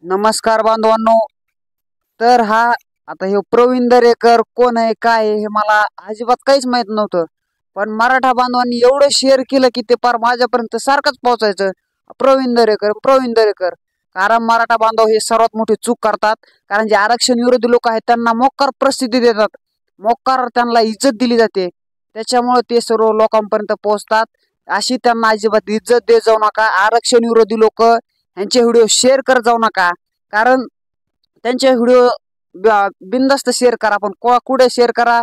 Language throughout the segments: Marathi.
नमस्कार बांधवांनो. तर हा आता हे प्रवीण दरेकर कोण आहे काय आहे हे मला अजिबात काहीच माहित नव्हतं. पण मराठा बांधवांनी एवढं शेअर केलं की ते पार माझ्यापर्यंत सारखंच पोहोचायचं. प्रवीण दरेकर प्रवीण दरेकर. कारण मराठा बांधव हे सर्वात मोठी चूक करतात. कारण जे आरक्षण विरोधी लोक आहेत त्यांना मोक्कार प्रसिद्धी देतात, मोक्कार त्यांना इज्जत दिली जाते. त्याच्यामुळे ते सर्व लोकांपर्यंत पोहोचतात. अशी त्यांना अजिबात इज्जत देत जाऊ नका. आरक्षण विरोधी लोक यांचे व्हिडिओ शेअर करत जाऊ नका. कारण त्यांचे व्हिडिओ बिंदास्त शेअर करा, पण कुठे शेअर करा,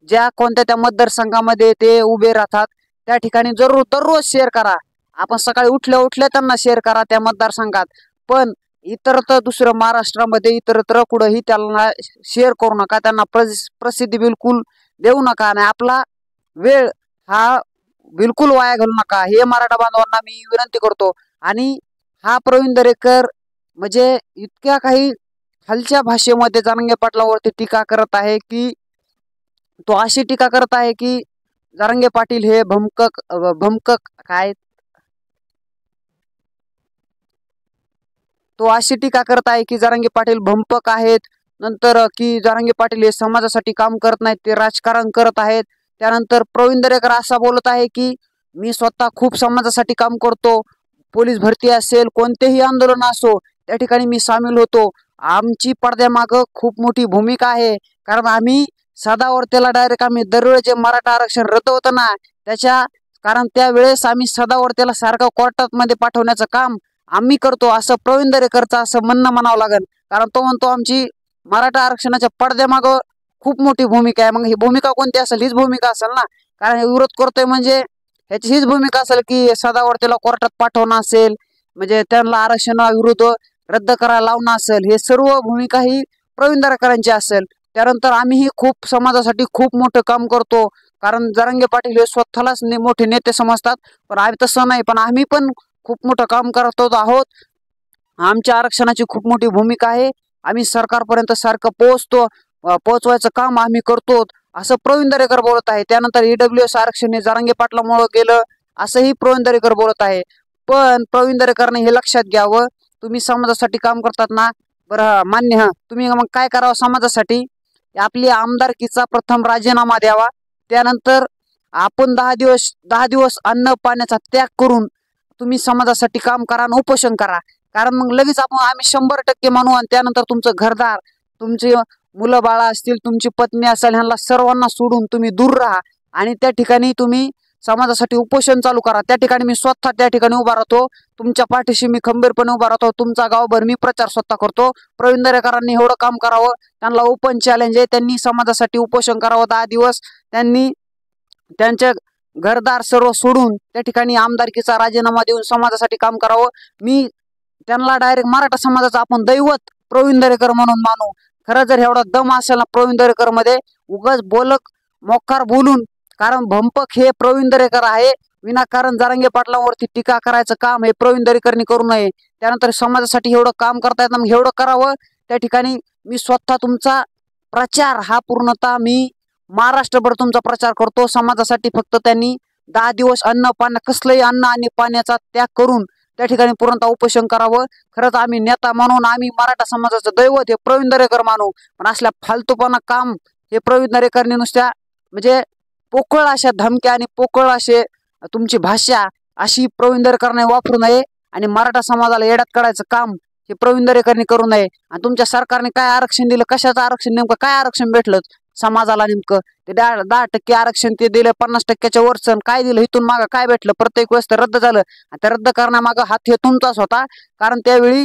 ज्या कोणत्या त्या मतदारसंघामध्ये ते उभे राहतात त्या ठिकाणी जरूर दररोज शेअर करा. आपण सकाळी उठल्या उठल्या त्यांना शेअर करा त्या मतदारसंघात. पण इतरत्र दुसरं महाराष्ट्रामध्ये इतरत्र कुठंही त्यांना शेअर करू नका. त्यांना प्रसिद्धी बिलकुल देऊ नका आणि आपला वेळ हा बिलकुल वाया घालू नका. हे मराठा बांधवांना मी विनंती करतो. आणि हा प्रवीण दरेकर म्हणजे इतक्या काही खालच्या भाषेमध्ये जरांगे पाटलावरती टीका करत आहे की तो अशी टीका करत आहे की जरांगे पाटील हे भमकक काय तो अशी टीका करत आहे की जरांगे पाटील भंपक आहेत. नंतर की जरांगे पाटील हे समाजासाठी काम करत नाहीत, ते राजकारण करत आहेत. त्यानंतर प्रवीण दरेकर असा बोलत आहे की मी स्वतः खूप समाजासाठी काम करतो. पोलीस भरती असेल, कोणतेही आंदोलन असो, त्या ठिकाणी मी सामील होतो. आमची पडद्यामागं खूप मोठी भूमिका आहे. कारण आम्ही सदावर्तेला डायरेक्ट आम्ही दरवेळेस जे मराठा आरक्षण रद्द होतं ना त्याच्या कारण त्यावेळेस आम्ही सदावर्तेला सारखं कोर्टात मध्ये पाठवण्याचं काम आम्ही करतो, असं प्रवीण दरेकरचं असं म्हणणं म्हणावं लागेल. कारण तो म्हणतो आमची मराठा आरक्षणाच्या पडद्यामागं खूप मोठी भूमिका आहे. मग ही भूमिका कोणती असेल? हीच भूमिका असेल ना. कारण हे विरोध करतोय म्हणजे ह्याची हीच भूमिका असेल की सदावर्तेला कोर्टात पाठवणं असेल, म्हणजे त्यांना आरक्षणाविरुद्ध रद्द करायला लावणं असेल. हे सर्व भूमिका ही प्रवीण दरेकरांची असेल. त्यानंतर आम्हीही खूप समाजासाठी खूप मोठं काम करतो. कारण जरांगे पाटील हे स्वतःलाच मोठे नेते समजतात, पण आम्ही तसं नाही. पण आम्ही पण खूप मोठं काम करत आहोत. आमच्या आरक्षणाची खूप मोठी भूमिका आहे. आम्ही सरकारपर्यंत सारखं पोहोचवायचं काम आम्ही करतो, असं प्रवीण दरेकर बोलत आहे. त्यानंतर ईडब्ल्यूएस आरक्षण हे जरांगे पाटलामुळे गेलं असंही प्रवीण दरेकर बोलत आहे. पण प्रवीण दरेकरने हे लक्षात घ्यावं, तुम्ही समाजासाठी काम करतात ना, बरं मान्य. तुम्ही मग काय करावं समाजासाठी? आपली आमदारकीचा प्रथम राजीनामा द्यावा. त्यानंतर आपण 10 दिवस अन्न पाण्याचा त्याग करून तुम्ही समाजासाठी काम करा आणि उपोषण करा. कारण मग लगेच आम्ही 100% मानू. आणि त्यानंतर तुमचं घरदार, तुमचे मुलं बाळा असतील, तुमची पत्नी असेल, ह्यांना सर्वांना सोडून तुम्ही दूर राहा आणि त्या ठिकाणी तुम्ही समाजासाठी उपोषण चालू करा. त्या ठिकाणी मी स्वतः त्या ठिकाणी उभा राहतो. तुमच्या पाठीशी मी खंबीरपणे उभा राहतो. तुमचा गावभर मी प्रचार स्वतः करतो. प्रवीण दरेकरांनी एवढं काम करावं. त्यांना ओपन चॅलेंज आहे, त्यांनी समाजासाठी उपोषण करावं. 10 दिवस त्यांनी त्यांच्या घरदार सर्व सोडून त्या ठिकाणी आमदारकीचा राजीनामा देऊन समाजासाठी काम करावं. मी त्यांना डायरेक्ट मराठा समाजाचा आपण दैवत प्रवीण दरेकर म्हणून मानू. खरं जर एवढा दम असेल ना प्रवीण दरेकर मध्ये, उगाच मोक्कार बोलून, कारण भंपक हे प्रवीण दरेकर आहे. विनाकारण जरांगे पाटलांवरती टीका करायचं काम हे प्रवीण दरेकरनी करू नये. त्यानंतर समाजासाठी एवढं काम करता येतं, मग एवढं करावं. त्या ठिकाणी मी स्वतः तुमचा प्रचार हा पूर्णतः मी महाराष्ट्रभर तुमचा प्रचार करतो. समाजासाठी फक्त त्यांनी 10 दिवस कसलंही अन्न आणि पाण्याचा त्याग करून त्या ठिकाणी पूर्णतः उपोषण करावं. खरंच आम्ही नेता म्हणून आम्ही मराठा समाजाचं दैवत हे प्रवीण दरेकर मानू. पण असल्या फालतूपणा काम हे प्रवीण दरेकरनी नुसत्या म्हणजे पोकळ अशा धमक्या आणि पोकळ असे तुमची भाषा अशी प्रवीण दरेकरने वापरू नये. आणि मराठा समाजाला येड्यात काढायचं काम हे प्रवीण दरेकरनी करू नये. आणि तुमच्या सरकारने काय आरक्षण दिलं, कशाचं आरक्षण, नेमकं काय आरक्षण भेटलं समाजाला? नेमकं ते 10% आरक्षण ते दिलं, 50%च्या वरचं काय दिलं? इथून मागं काय भेटलं? प्रत्येक वेळेस तर रद्द झालं. ते रद्द करण्यामागं हात हे तुमचाच होता. कारण त्यावेळी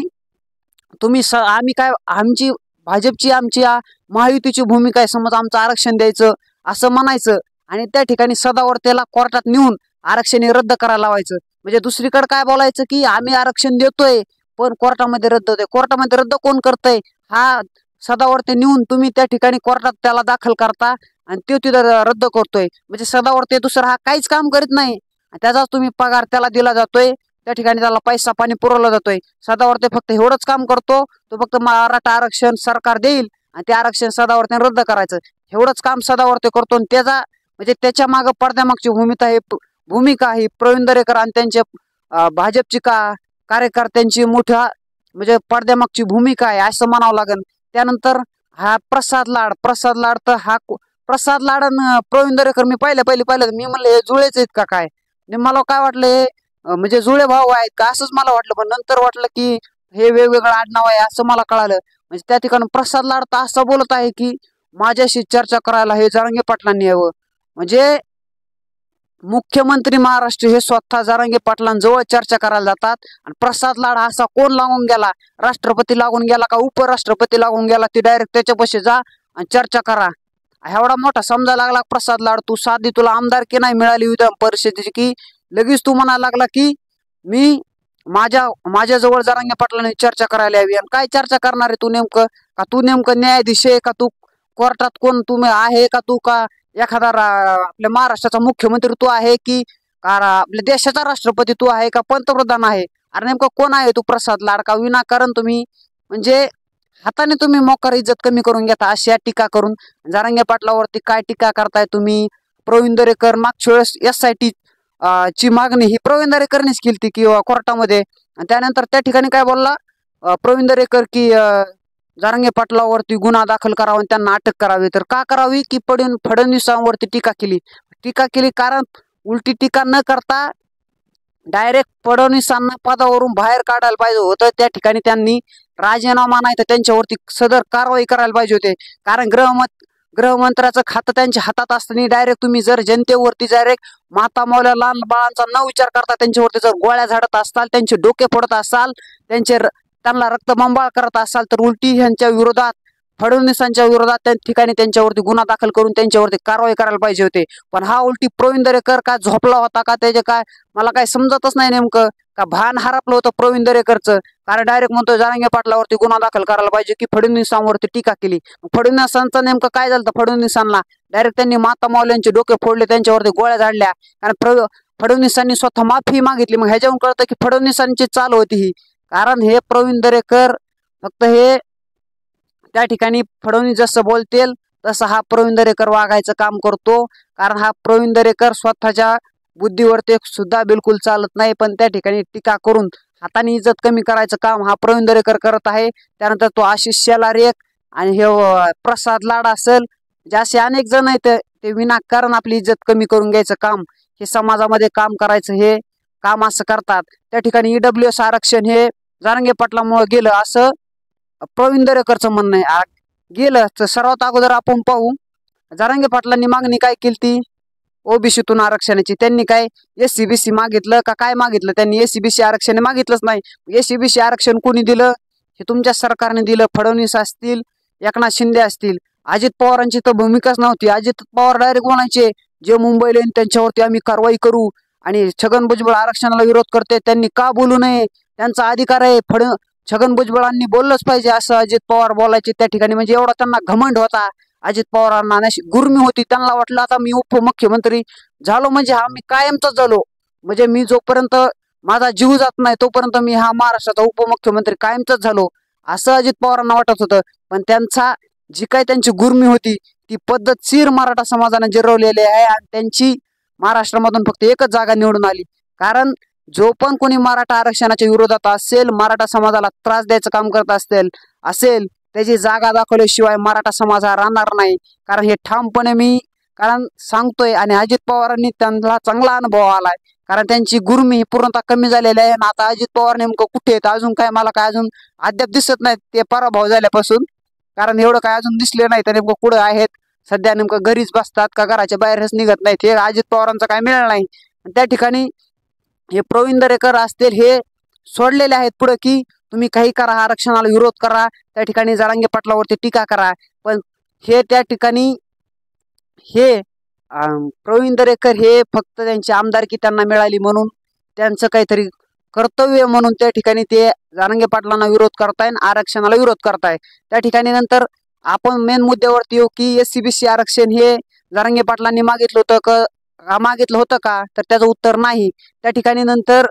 तुम्ही आम्ही काय, आमची भाजपची आमची महायुतीची भूमिका आहे, समज आमचं आरक्षण द्यायचं असं म्हणायचं आणि त्या ठिकाणी सदावर्तेला कोर्टात नेऊन आरक्षण रद्द करायला लावायचं. म्हणजे दुसरीकडे काय बोलायचं की आम्ही आरक्षण देतोय पण कोर्टामध्ये रद्द होते. कोर्टामध्ये रद्द कोण करतंय? हा सदावर्ते नेऊन तुम्ही त्या ठिकाणी कोर्टात त्याला दाखल करता आणि तो तिथं रद्द करतोय. म्हणजे सदावर्ते दुसरा हा काहीच काम करीत नाही. त्याचाच तुम्ही पगार त्याला दिला जातोय, त्या ठिकाणी त्याला पैसा पाणी पुरवला जातोय. सदावर्ते फक्त एवढंच काम करतो, तो फक्त मराठा आरक्षण सरकार देईल आणि ते आरक्षण सदावर्ते रद्द करायचं, एवढंच काम सदावर्ते करतो. आणि त्याचा म्हणजे त्याच्या मागं पडद्यामागची भूमिका ही प्रवीण दरेकर आणि त्यांच्या भाजपची कार्यकर्त्यांची मोठ्या म्हणजे पडद्यामागची भूमिका आहे असं म्हणावं लागेल. त्यानंतर हा प्रसाद लाड तर प्रसाद लाड आणि प्रवीण दरेकर मी पाहिलं मी म्हणलं हे जुळेच आहेत का काय. आणि मला काय वाटलं हे म्हणजे जुळे भाऊ आहेत का असंच मला वाटलं, पण नंतर वाटलं की हे वेगवेगळं आडनाव आहे असं मला कळालं. म्हणजे त्या ठिकाणी प्रसाद लाड तर असं बोलत आहे की माझ्याशी चर्चा करायला हे जरांगे पाटलांनी यावं. म्हणजे मुख्यमंत्री महाराष्ट्र हे स्वतः जरांगे पाटलांजवळ चर्चा करायला जातात आणि प्रसाद लाड असा कोण लागून गेला, राष्ट्रपती लागून गेला का उपराष्ट्रपती लागून गेला, ती डायरेक्ट त्याच्यापाशी जा आणि चर्चा करा. एवढा मोठा समजा लागला प्रसाद लाड, तू साधी तुला आमदारकी नाही मिळाली विधान परिषदेची की लगेच तू म्हणायला लागला की मी माझ्याजवळ जरांगे पाटलांनी चर्चा करायला यावी. आणि काय चर्चा करणार आहे तू नेमकं, का तू नेमकं न्यायाधीश आहे का, तू कोर्टात कोण तुम्ही आहे का, तू का एखादा आपल्या महाराष्ट्राचा मुख्यमंत्री तू आहे की आपल्या देशाचा राष्ट्रपती तू आहे का पंतप्रधान आहे. अरे नेमकं कोण आहे तू प्रसाद लाड, का विनाकारण तुम्ही म्हणजे हाताने तुम्ही मोकार इज्जत कमी करून घेता अशा टीका करून. जरांगे पाटलावरती काय टीका करताय तुम्ही. प्रवीण दरेकर मागच्या वेळेस SIT ची मागणी ही प्रवीण दरेकरनेच केली किंवा कोर्टामध्ये. आणि त्यानंतर त्या ठिकाणी काय बोलला प्रवीण दरेकर की जरांगे पाटलावरती गुन्हा दाखल करावा आणि त्यांना अटक करावी. तर का करावी की फडणवीसांवरती टीका केली कारण उलटी टीका न करता डायरेक्ट फडणवीसांना पदावरून बाहेर काढायला पाहिजे होतं. त्या ठिकाणी त्यांनी राजीनामा नाही तर त्यांच्यावरती सदर कारवाई करायला पाहिजे होते. कारण गृहमंत्र्याचं खातं त्यांच्या हातात असताना डायरेक्ट तुम्ही जर जनतेवरती डायरेक्ट माता मौल्या लहान बाळांचा न विचार करता त्यांच्यावरती जर गोळ्या झाडत असाल, त्यांचे डोके फोडत असाल, त्यांना रक्तबंबाळ करत असाल तर उलटी ह्यांच्या विरोधात फडणवीसांच्या विरोधात त्या ठिकाणी त्यांच्यावरती गुन्हा दाखल करून त्यांच्यावरती कारवाई करायला पाहिजे होते. पण हा उलटी प्रवीण दरेकर का झोपला होता का त्याचे काय मला काय समजतच नाही नेमकं, का भान हरपलं होतं प्रवीण दरेकरचं. कारण डायरेक्ट म्हणतो जरांगे पाटलावरती गुन्हा दाखल करायला पाहिजे की फडणवीसांवरती टीका केली. फडणवीसांचं नेमकं काय झालं तर फडणवीसांना डायरेक्ट त्यांनी माता मौल्यांचे डोके फोडले, त्यांच्यावरती गोळ्या झाडल्या. कारण फडणवीसांनी स्वतः माफी मागितली. मग ह्याच्यावरून कळतं की फडणवीसांची चाल होती ही. कारण हे प्रवीण दरेकर फक्त हे त्या ठिकाणी फडणवीस जसं बोलतील तसं हा प्रवीण दरेकर वागायचं काम करतो. कारण हा प्रवीण दरेकर स्वतःच्या बुद्धीवरती सुद्धा बिलकुल चालत नाही, पण त्या ठिकाणी टीका करून हाताने इज्जत कमी करायचं काम हा प्रवीण दरेकर करत आहे. त्यानंतर तो आशिष शेलार एक आणि हे प्रसाद लाड असेल, जे अनेक जण आहेत ते विनाकारण आपली इज्जत कमी करून घ्यायचं काम, हे समाजामध्ये काम करायचं हे काम असं करतात. त्या ठिकाणी EWS आरक्षण हे जरांगे पाटलामुळे गेलं असं प्रवीण दरेकरचं म्हणणं आहे. गेलं तर सर्वात अगोदर आपण पाहू जरांगे पाटलांनी मागणी काय केली ती OBCतून आरक्षणाची. त्यांनी काय SCBC मागितलं का काय मागितलं, त्यांनी SCBC आरक्षण मागितलंच नाही. SCBC आरक्षण कोणी दिलं, हे तुमच्या सरकारने दिलं. फडणवीस असतील, एकनाथ शिंदे असतील, अजित पवारांची तर भूमिकाच नव्हती. अजित पवार डायरेक्ट म्हणायचे जे मुंबईला येईन त्यांच्यावरती आम्ही कारवाई करू. आणि छगन भुजबळ आरक्षणाला विरोध करते, त्यांनी का बोलू नये, त्यांचा अधिकार आहे. छगन भुजबळांनी बोललंच पाहिजे असं अजित पवार बोलायचे त्या ठिकाणी. म्हणजे एवढा त्यांना घमंड होता अजित पवारांना, गुर्मी होती. त्यांना वाटलं आता मी उपमुख्यमंत्री झालो म्हणजे हा मी कायमचाच झालो, म्हणजे मी जोपर्यंत माझा जीव जात नाही तोपर्यंत मी हा महाराष्ट्राचा उपमुख्यमंत्री कायमचाच झालो असं अजित पवारांना वाटत होतं. पण जी काय त्यांची गुर्मी होती ती पद्धतशीर मराठा समाजाने जिरवलेली आहे आणि त्यांची महाराष्ट्रामधून फक्त एकच जागा निवडून आली. कारण जो पण कोणी मराठा आरक्षणाच्या विरोधात असेल, मराठा समाजाला त्रास द्यायचं काम करत असेल त्याची जागा दाखवल्याशिवाय मराठा समाज हा राहणार नाही. कारण हे ठामपणे मी सांगतोय आणि अजित पवारांनी त्यांना चांगला अनुभव आलाय. कारण त्यांची गुर्मी पूर्णतः कमी झालेली आहे. आता अजित पवार नेमकं कुठे आहेत अजून काय मला काय अजून अद्याप दिसत नाहीत ते पराभव झाल्यापासून. कारण एवढं काय अजून दिसले नाही तर नेमकं कुठं आहेत सध्या, नेमकं घरीच बसतात का घराच्या बाहेरच निघत नाहीत, हे अजित पवारांचं काय मिळालं नाही. त्या ठिकाणी हे प्रवीण दरेकर असतील हे सोडलेले आहेत पुढे की तुम्ही काही करा, आरक्षणाला विरोध करा, त्या ठिकाणी जरांगे पाटलावरती टीका करा. पण हे त्या ठिकाणी हे प्रवीण दरेकर हे फक्त त्यांची आमदारकी त्यांना मिळाली म्हणून त्यांचं काहीतरी कर्तव्य म्हणून त्या ठिकाणी ते जरांगे पाटलांना विरोध करताय, आरक्षणाला विरोध करताय. त्या ठिकाणी नंतर आपण मेन मुद्द्यावरती येऊ की SCBC आरक्षण हे जरांगे पाटलांनी मागितलं होतं का, तर त्याचं उत्तर नाही. त्या ठिकाणी नंतर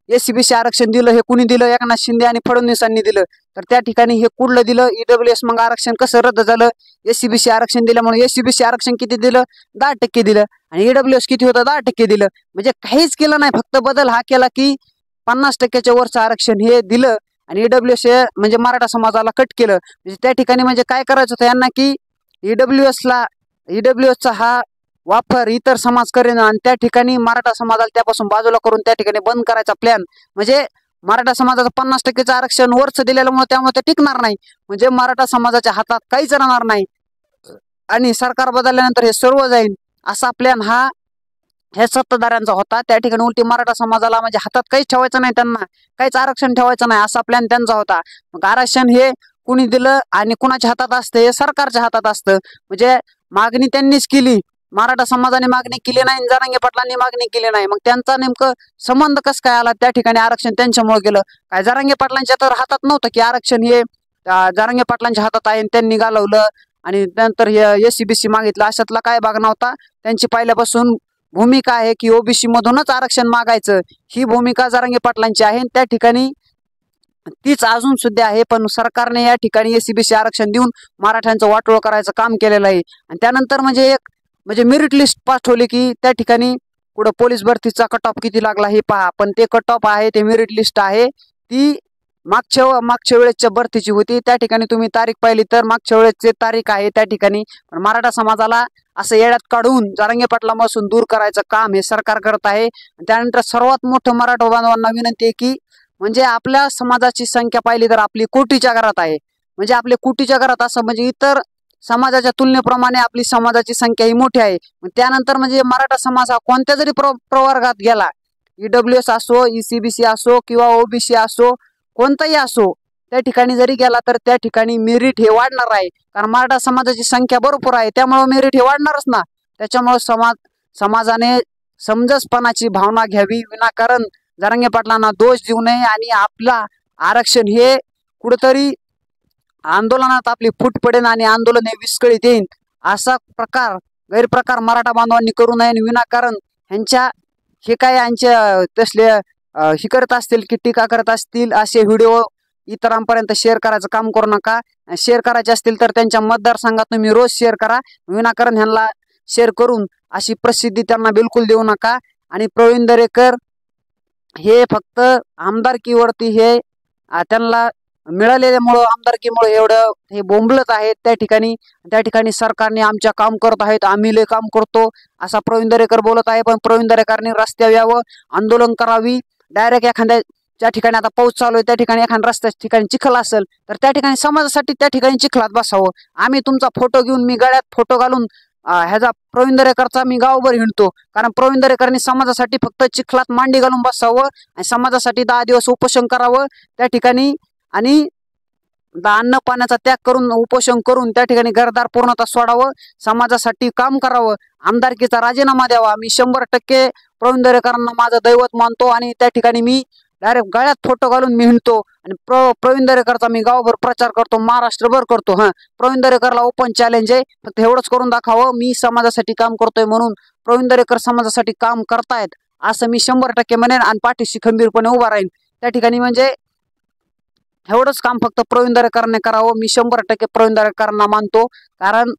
SCBC आरक्षण दिलं हे कुणी दिलं, एकनाथ शिंदे आणि फडणवीसांनी दिलं. तर त्या ठिकाणी हे कुठलं दिलं EWS, मग आरक्षण कसं रद्द झालं, SCBC आरक्षण दिल्यामुळे. SCBC आरक्षण किती दिलं, 10% दिलं आणि EWS किती होतं, 10% दिलं. म्हणजे काहीच केलं नाही, फक्त बदल हा केला की 50%च्या वरचं आरक्षण हे दिलं आणि ईडब्ल्यूएस म्हणजे मराठा समाजाला कट केलं, म्हणजे त्या ठिकाणी म्हणजे काय करायचं होतं यांना की ईडब्ल्यूएसचा हा वापर इतर समाज करेन आणि त्या ठिकाणी मराठा समाजाला त्यापासून बाजूला करून त्या ठिकाणी बंद करायचा प्लॅन, म्हणजे मराठा समाजाचं 50%चं आरक्षण वरच दिलेल्यामुळे त्यामुळे ते टिकणार नाही, म्हणजे मराठा समाजाच्या हातात काहीच राहणार नाही आणि सरकार बदलल्यानंतर हे सर्व जाईल असा प्लॅन हा ह्या सत्ताधाऱ्यांचा होता। त्या ठिकाणी उलटी मराठा समाजाला म्हणजे हातात काहीच ठेवायचं नाही, त्यांना काहीच आरक्षण ठेवायचं नाही असा प्लॅन त्यांचा होता। मग आरक्षण हे कुणी दिलं आणि कुणाच्या हातात असतं, हे सरकारच्या हातात असतं, म्हणजे मागणी त्यांनीच केली, मराठा समाजाने मागणी केली नाही, जरांगे पाटलांनी मागणी केली नाही, मग त्यांचा नेमकं संबंध कसं काय आला, त्या ठिकाणी आरक्षण त्यांच्यामुळे गेलं काय, जरांगे पाटलांच्या तर हातात नव्हतं की आरक्षण हे जरांगे पाटलांच्या हातात आहे त्यांनी घालवलं आणि नंतर एससीबीसी मागितलं, अशातला काय भाग नव्हता। त्यांची पहिल्यापासून भूमिका आहे की ओबीसी मधूनच आरक्षण मागायचं, ही भूमिका जरांगे पाटलांची आहे, त्या ठिकाणी तीच अजून सुद्धा आहे। पण सरकारने या ठिकाणी एससीबीसी आरक्षण देऊन मराठ्यांचं वाटोळ करायचं काम केलेलं आहे आणि त्यानंतर म्हणजे मेरिट लिस्ट पाठवली की त्या ठिकाणी कुठं पोलीस भरतीचा कट ऑफ किती लागला हे पहा, पण ते कट ऑफ आहे, ते मेरिट लिस्ट आहे, ती मागच्या वेळेसच्या भरतीची होती, त्या ठिकाणी तुम्ही तारीख पाहिली तर मागच्या वेळेसची तारीख आहे त्या ठिकाणी। पण मराठा समाजाला असं येड्यात काढून जरांगे पाटलांपासून दूर करायचं काम हे सरकार करत आहे। त्यानंतर सर्वात मोठं मराठा बांधवांना विनंती आहे की म्हणजे आपल्या समाजाची संख्या पाहिली तर आपली कोटीच्या घरात आहे, म्हणजे आपले कोटीच्या घरात असं म्हणजे इतर समाजाच्या तुलनेप्रमाणे आपली समाजाची संख्या ही मोठी आहे। त्यानंतर म्हणजे मराठा समाज हा कोणत्या जरी प्रवर्गात गेला, ईडब्ल्यूएस असो, ईसीबीसी असो किंवा ओबीसी असो, कोणताही असो, त्या ठिकाणी जरी गेला तर त्या ठिकाणी मेरिट हे वाढणार आहे, कारण मराठा समाजाची संख्या भरपूर आहे, त्यामुळे मेरिट हे वाढणारच ना। त्याच्यामुळे समाजाने समंजसपणाची भावना घ्यावी, विनाकारण जरांगे पाटलांना दोष देऊ नये आणि आपला आरक्षण हे कुठेतरी आंदोलनात आपली फूट पडेल आणि आंदोलन हे विस्कळीत येईल असा गैरप्रकार मराठा बांधवांनी करू नये आणि विनाकारण ह्यांच्या हे काय यांच्या तसले हे करत असतील की टीका करत असतील असे व्हिडिओ इतरांपर्यंत शेअर करायचं काम करू नका। शेअर करायचे असतील तर त्यांच्या मतदारसंघात तुम्ही रोज शेअर करा, विनाकारण ह्यांना शेअर करून अशी प्रसिद्धी त्यांना बिलकुल देऊ नका। आणि प्रवीण दरेकर हे फक्त आमदारकीवरती हे त्यांना मिळालेल्यामुळं आमदारकीमुळे एवढं हे बोंबलत आहेत, त्या ठिकाणी सरकारने आमच्या काम करत आहेत, आम्ही लय काम करतो असा प्रवीण दरेकर बोलत आहे। पण प्रवीण दरेकरने रस्त्यावर यावं, आंदोलन करावी, डायरेक्ट एखाद्या ज्या ठिकाणी आता पाऊस चालू आहे त्या ठिकाणी एखाद्या रस्त्याच्या ठिकाणी चिखल असेल तर त्या ठिकाणी समाजासाठी त्या ठिकाणी चिखलात बसावं। आम्ही तुमचा फोटो घेऊन मी गळ्यात फोटो घालून ह्याचा प्रवीण दरेकरचा मी गावभर हिंडतो, कारण प्रवीण दरेकरने समाजासाठी फक्त चिखलात मांडी घालून बसावं आणि समाजासाठी 10 दिवस उपोषण करावं त्या ठिकाणी आणि अन्न पाण्याचा त्याग करून उपोषण करून त्या ठिकाणी घरदार पूर्णतः सोडावं, समाजासाठी काम करावं, आमदारकीचा राजीनामा द्यावा। मी 100% प्रवीण दरेकरांना माझं दैवत मानतो आणि त्या ठिकाणी मी डायरेक्ट गळ्यात फोटो घालून मी हिंडतो आणि प्रवीण दरेकरचा मी गावभर प्रचार करतो, महाराष्ट्रभर करतो। प्रवीण दरेकरला ओपन चॅलेंज आहे, फक्त एवढंच करून दाखवावं मी समाजासाठी काम करतोय म्हणून। प्रवीण दरेकर समाजासाठी काम करतायत असं मी 100% म्हणेन आणि पाठीशी खंबीरपणे उभा राहीन त्या ठिकाणी, म्हणजे एवढंच काम फक्त प्रवीण दरेकरांनी करावं। मी 100% प्रवीण दरेकरांना मानतो, कारण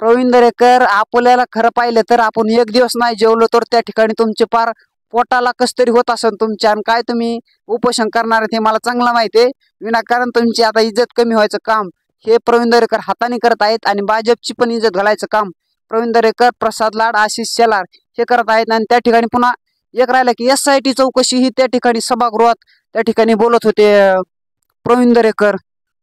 प्रवीण दरेकर आपल्याला खरं पाहिलं तर आपण एक दिवस नाही जेवलो तर त्या ठिकाणी तुमचे पार पोटाला कस तरी होत असेल तुमच्या, आणि काय तुम्ही उपोषण करणार हे मला चांगलं माहिती आहे। विनाकारण तुमची आता इज्जत कमी व्हायचं काम हे प्रवीण दरेकर हाताने करत आहेत आणि भाजपची पण इज्जत घालायचं काम प्रवीण दरेकर, प्रसाद लाड, आशिष शेलार हे करत आहेत। आणि त्या ठिकाणी पुन्हा एक राहिलं की SIT चौकशी ही त्या ठिकाणी सभागृहात त्या ठिकाणी बोलत होते प्रवीण दरेकर।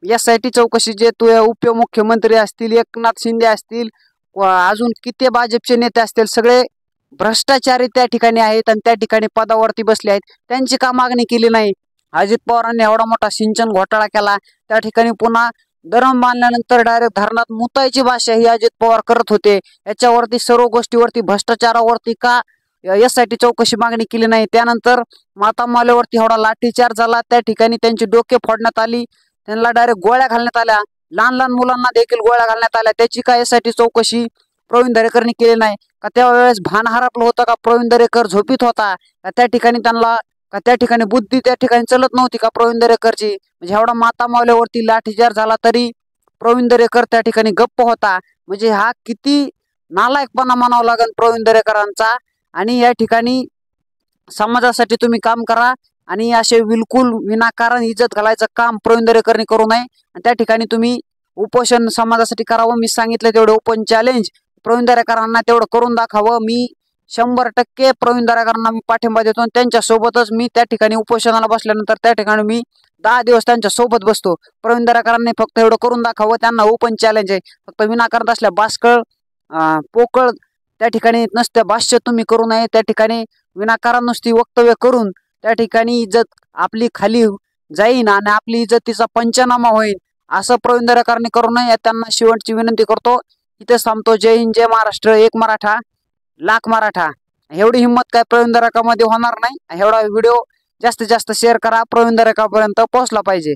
SIT चौकशी जे उपमुख्यमंत्री असतील, एकनाथ शिंदे असतील, अजून किती भाजपचे नेते असतील, सगळे भ्रष्टाचारी त्या ठिकाणी आहेत आणि त्या ठिकाणी पदावरती बसले आहेत, त्यांची का मागणी केली नाही। अजित पवारांनी एवढा मोठा सिंचन घोटाळा केला, त्या ठिकाणी पुन्हा धरण बांधल्यानंतर डायरेक्ट धरणात मुतायची भाषा ही अजित पवार करत होते, याच्यावरती सर्व गोष्टीवरती भ्रष्टाचारावरती का SIT चौकशी मागणी केली नाही। त्यानंतर माता मालेवरती एवढा लाठीचार्ज झाला, त्या ठिकाणी त्यांची डोके फोडण्यात आली, त्यांना डायरेक्ट गोळ्या घालण्यात आल्या, लहान लहान मुलांना देखील गोळ्या घालण्यात आल्या, त्याची काय SIT चौकशी प्रवीण दरेकरने केली नाही का? त्यावेळेस भान हरपलं होतं का प्रवीण दरेकर झोपीत होता का? त्या ठिकाणी त्यांना का त्या ठिकाणी बुद्धी त्या ठिकाणी चलत नव्हती का प्रवीण दरेकरची? म्हणजे एवढा माता मावल्यावरती लाठीचार्ज झाला तरी प्रवीण दरेकर त्या ठिकाणी गप्प होता, म्हणजे हा किती नालायकपणा म्हणावा लागेल प्रवीण दरेकरांचा। आणि या ठिकाणी समाजासाठी तुम्ही काम करा, आणि असे बिलकुल विनाकारण इज्जत घालायचं काम प्रवीण दरेकरनी करू नये आणि त्या ठिकाणी तुम्ही उपोषण समाजासाठी करावं. मी सांगितलं तेवढं ओपन चॅलेंज प्रवीण दरेकरांना तेवढं करून दाखवावं. मी 100% प्रवीण दरेकरांना मी पाठिंबा देतो आणि त्यांच्यासोबतच मी त्या ठिकाणी उपोषणाला बसल्यानंतर त्या ठिकाणी मी 10 दिवस त्यांच्या सोबत बसतो. प्रवीण दरेकरांनी फक्त एवढं करून दाखवावं. त्यांना ओपन चॅलेंज आहे. फक्त विनाकारण असल्या बासकळ पोकळ त्या ठिकाणी नसत्या भाष्य तुम्ही करू नये. त्या ठिकाणी विनाकारण नुसती वक्तव्य करून त्या ठिकाणी इज्जत आपली खाली जाईन आणि आपली इज्जतीचा पंचनामा होईल असं प्रवीण दरेकरांनी करू नये. त्यांना शेवटची विनंती करतो. इथे थांबतो. जय हिंद, जय महाराष्ट्र, एक मराठा लाख मराठा. एवढी हिंमत काय प्रवीण दरेकरांमध्ये होणार नाही. एवढा व्हिडिओ जास्तीत जास्त शेअर करा, प्रवीण दरेकरांपर्यंत पोहोचला पाहिजे.